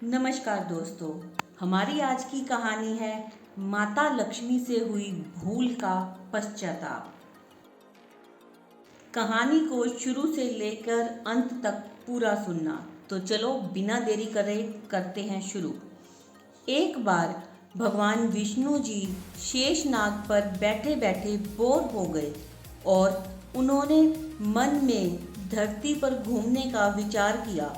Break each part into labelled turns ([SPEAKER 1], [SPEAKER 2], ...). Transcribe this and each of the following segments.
[SPEAKER 1] नमस्कार दोस्तों। हमारी आज की कहानी है माता लक्ष्मी से हुई भूल का पश्चाताप। कहानी को शुरू से लेकर अंत तक पूरा सुनना। तो चलो बिना देरी करे करते हैं शुरू। एक बार भगवान विष्णु जी शेषनाग पर बैठे बैठे बोर हो गए और उन्होंने मन में धरती पर घूमने का विचार किया।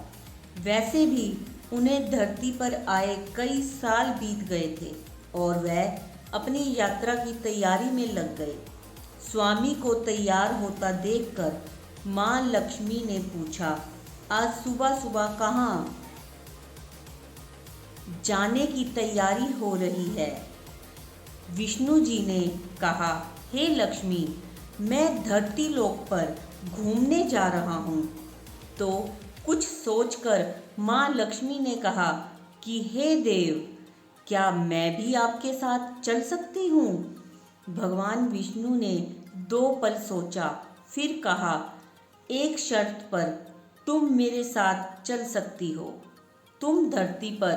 [SPEAKER 1] वैसे भी उन्हें धरती पर आए कई साल बीत गए थे और वह अपनी यात्रा की तैयारी में लग गए। स्वामी को तैयार होता देखकर माँ लक्ष्मी ने पूछा, आज सुबह सुबह कहाँ जाने की तैयारी हो रही है? विष्णु जी ने कहा, हे लक्ष्मी, मैं धरती लोक पर घूमने जा रहा हूँ। तो कुछ सोचकर माँ लक्ष्मी ने कहा कि हे देव, क्या मैं भी आपके साथ चल सकती हूँ? भगवान विष्णु ने 2 पल सोचा, फिर कहा, एक शर्त पर तुम मेरे साथ चल सकती हो। तुम धरती पर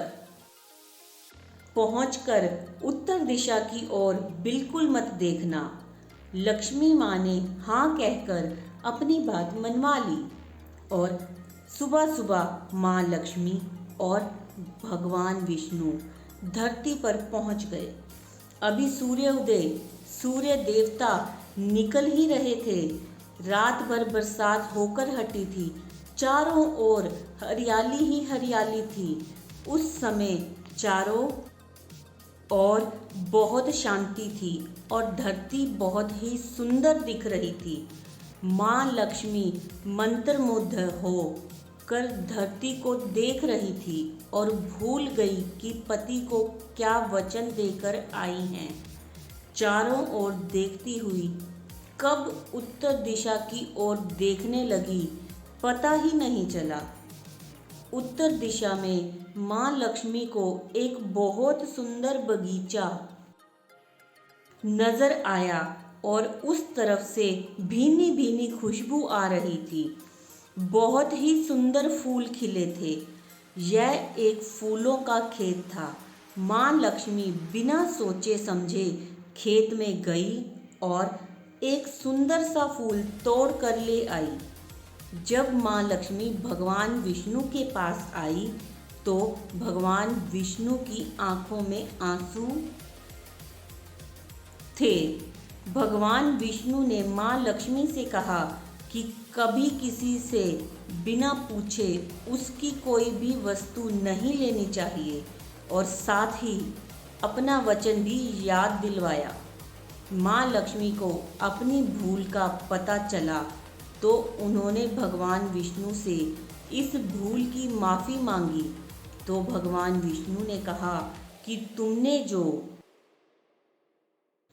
[SPEAKER 1] पहुंचकर उत्तर दिशा की ओर बिल्कुल मत देखना। लक्ष्मी माँ ने हाँ कहकर अपनी बात मनवा ली और सुबह सुबह माँ लक्ष्मी और भगवान विष्णु धरती पर पहुंच गए। अभी सूर्योदय, सूर्य देवता निकल ही रहे थे। रात भर बरसात होकर हटी थी। चारों ओर हरियाली ही हरियाली थी। उस समय चारों और बहुत शांति थी और धरती बहुत ही सुंदर दिख रही थी। माँ लक्ष्मी मंत्रमुग्ध हो कर धरती को देख रही थी और भूल गई कि पति को क्या वचन देकर आई हैं। चारों ओर देखती हुई कब उत्तर दिशा की ओर देखने लगी, पता ही नहीं चला। उत्तर दिशा में माँ लक्ष्मी को एक बहुत सुंदर बगीचा नजर आया और उस तरफ से भीनी भीनी खुशबू आ रही थी। बहुत ही सुंदर फूल खिले थे। यह एक फूलों का खेत था। माँ लक्ष्मी बिना सोचे समझे खेत में गई और एक सुंदर सा फूल तोड़ कर ले आई। जब माँ लक्ष्मी भगवान विष्णु के पास आई तो भगवान विष्णु की आंखों में आंसू थे। भगवान विष्णु ने माँ लक्ष्मी से कहा कि कभी किसी से बिना पूछे उसकी कोई भी वस्तु नहीं लेनी चाहिए और साथ ही अपना वचन भी याद दिलवाया। माँ लक्ष्मी को अपनी भूल का पता चला तो उन्होंने भगवान विष्णु से इस भूल की माफ़ी मांगी। तो भगवान विष्णु ने कहा कि तुमने जो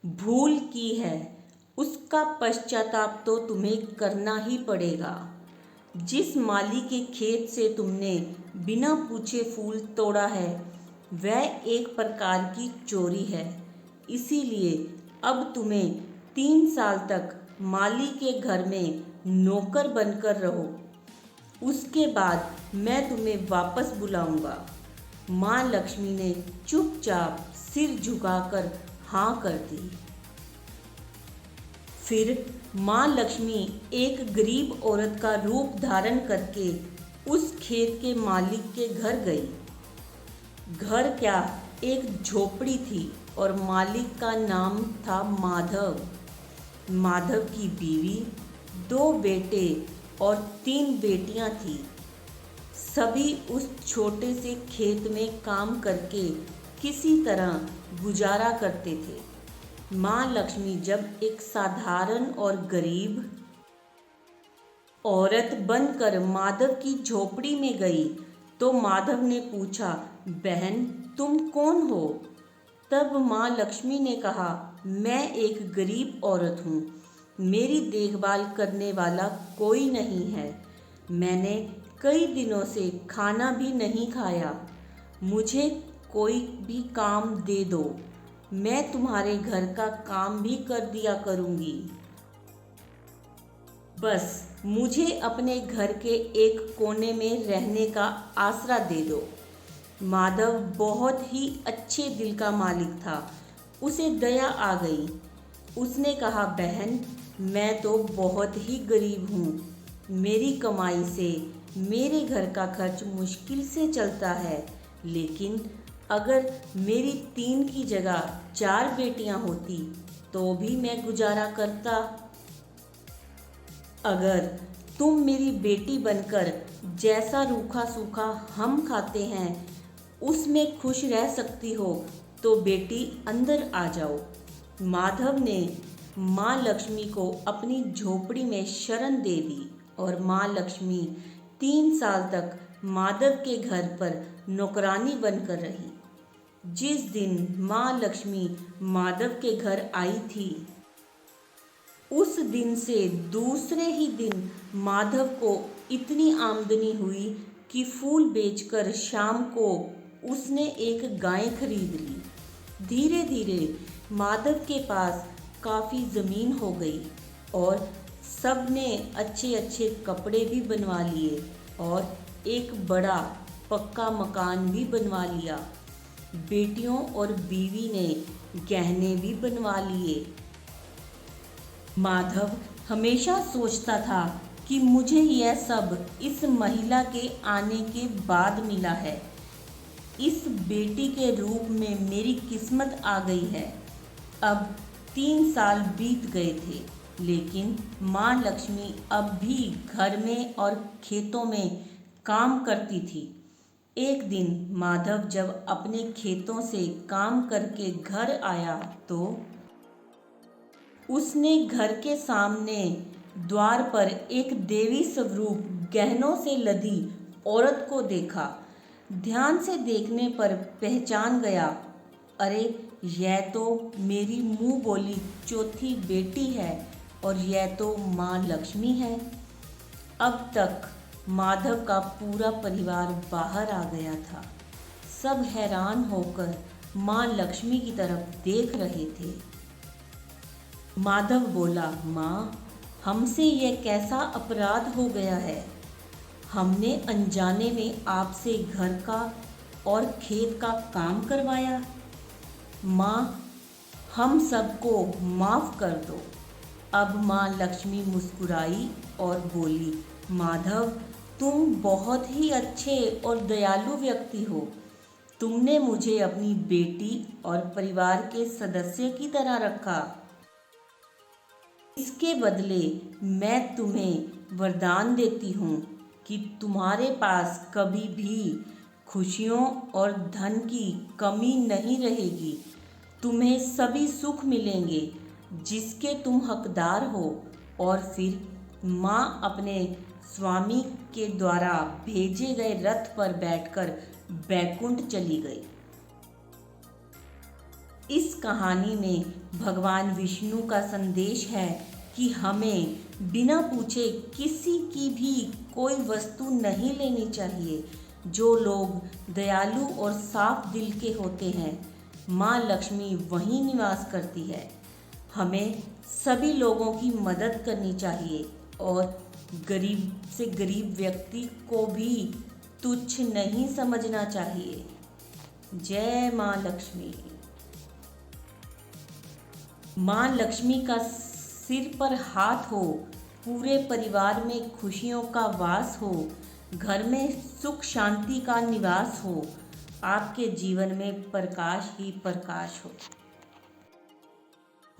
[SPEAKER 1] भूल की है उसका पश्चाताप तो तुम्हें करना ही पड़ेगा। जिस माली के खेत से तुमने बिना पूछे फूल तोड़ा है वह एक प्रकार की चोरी है। इसीलिए अब तुम्हें 3 साल तक माली के घर में नौकर बनकर रहो। उसके बाद मैं तुम्हें वापस बुलाऊंगा। माँ लक्ष्मी ने चुपचाप सिर झुकाकर हाँ कर दी। फिर माँ लक्ष्मी एक गरीब औरत का रूप धारण करके उस खेत के मालिक के घर गई। घर क्या, एक झोपड़ी थी और मालिक का नाम था माधव। माधव की बीवी, 2 बेटे और 3 बेटियां थीं। सभी उस छोटे से खेत में काम करके किसी तरह गुजारा करते थे। माँ लक्ष्मी जब एक साधारण और गरीब औरत बनकर माधव की झोपड़ी में गई तो माधव ने पूछा, बहन तुम कौन हो? तब माँ लक्ष्मी ने कहा, मैं एक गरीब औरत हूँ। मेरी देखभाल करने वाला कोई नहीं है। मैंने कई दिनों से खाना भी नहीं खाया। मुझे कोई भी काम दे दो, मैं तुम्हारे घर का काम भी कर दिया करूँगी। बस मुझे अपने घर के एक कोने में रहने का आसरा दे दो। माधव बहुत ही अच्छे दिल का मालिक था। उसे दया आ गई। उसने कहा, बहन, मैं तो बहुत ही गरीब हूँ। मेरी कमाई से मेरे घर का खर्च मुश्किल से चलता है, लेकिन अगर मेरी 3 की जगह 4 बेटियाँ होती तो भी मैं गुजारा करता। अगर तुम मेरी बेटी बनकर जैसा रूखा सूखा हम खाते हैं उसमें खुश रह सकती हो तो बेटी अंदर आ जाओ। माधव ने माँ लक्ष्मी को अपनी झोपड़ी में शरण दे दी और माँ लक्ष्मी 3 साल तक माधव के घर पर नौकरानी बनकर रही। जिस दिन माँ लक्ष्मी माधव के घर आई थी, उस दिन से दूसरे ही दिन माधव को इतनी आमदनी हुई कि फूल बेचकर शाम को उसने एक गाय खरीद ली। धीरे धीरे माधव के पास काफ़ी ज़मीन हो गई और सब ने अच्छे अच्छे कपड़े भी बनवा लिए और एक बड़ा पक्का मकान भी बनवा लिया। बेटियों और बीवी ने गहने भी बनवा लिए। माधव हमेशा सोचता था कि मुझे यह सब इस महिला के आने के बाद मिला है। इस बेटी के रूप में मेरी किस्मत आ गई है। अब 3 साल बीत गए थे, लेकिन माँ लक्ष्मी अब भी घर में और खेतों में काम करती थी। एक दिन माधव जब अपने खेतों से काम करके घर आया तो उसने घर के सामने द्वार पर एक देवी स्वरूप गहनों से लदी औरत को देखा। ध्यान से देखने पर पहचान गया, अरे यह तो मेरी मुंह बोली चौथी बेटी है और यह तो माँ लक्ष्मी है। अब तक माधव का पूरा परिवार बाहर आ गया था। सब हैरान होकर माँ लक्ष्मी की तरफ देख रहे थे। माधव बोला, माँ, हमसे यह कैसा अपराध हो गया है? हमने अनजाने में आपसे घर का और खेत का काम करवाया। माँ, हम सबको माफ़ कर दो। अब माँ लक्ष्मी मुस्कुराई और बोली, माधव, तुम बहुत ही अच्छे और दयालु व्यक्ति हो। तुमने मुझे अपनी बेटी और परिवार के सदस्य की तरह रखा। इसके बदले मैं तुम्हें वरदान देती हूँ कि तुम्हारे पास कभी भी खुशियों और धन की कमी नहीं रहेगी। तुम्हें सभी सुख मिलेंगे जिसके तुम हकदार हो। और फिर माँ अपने स्वामी के द्वारा भेजे गए रथ पर बैठकर बैकुंठ चली गई। इस कहानी में भगवान विष्णु का संदेश है कि हमें बिना पूछे किसी की भी कोई वस्तु नहीं लेनी चाहिए। जो लोग दयालु और साफ दिल के होते हैं, माँ लक्ष्मी वहीं निवास करती है। हमें सभी लोगों की मदद करनी चाहिए और गरीब से गरीब व्यक्ति को भी तुच्छ नहीं समझना चाहिए। जय माँ लक्ष्मी। माँ लक्ष्मी का सिर पर हाथ हो, पूरे परिवार में खुशियों का वास हो, घर में सुख शांति का निवास हो, आपके जीवन में प्रकाश ही प्रकाश हो।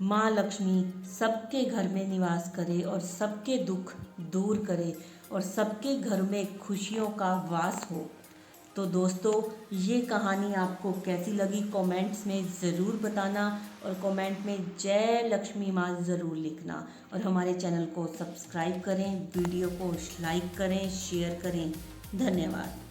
[SPEAKER 1] माँ लक्ष्मी सबके घर में निवास करे और सबके दुख दूर करे और सबके घर में खुशियों का वास हो। तो दोस्तों, ये कहानी आपको कैसी लगी कमेंट्स में ज़रूर बताना और कमेंट में जय लक्ष्मी माँ ज़रूर लिखना और हमारे चैनल को सब्सक्राइब करें, वीडियो को लाइक करें, शेयर करें। धन्यवाद।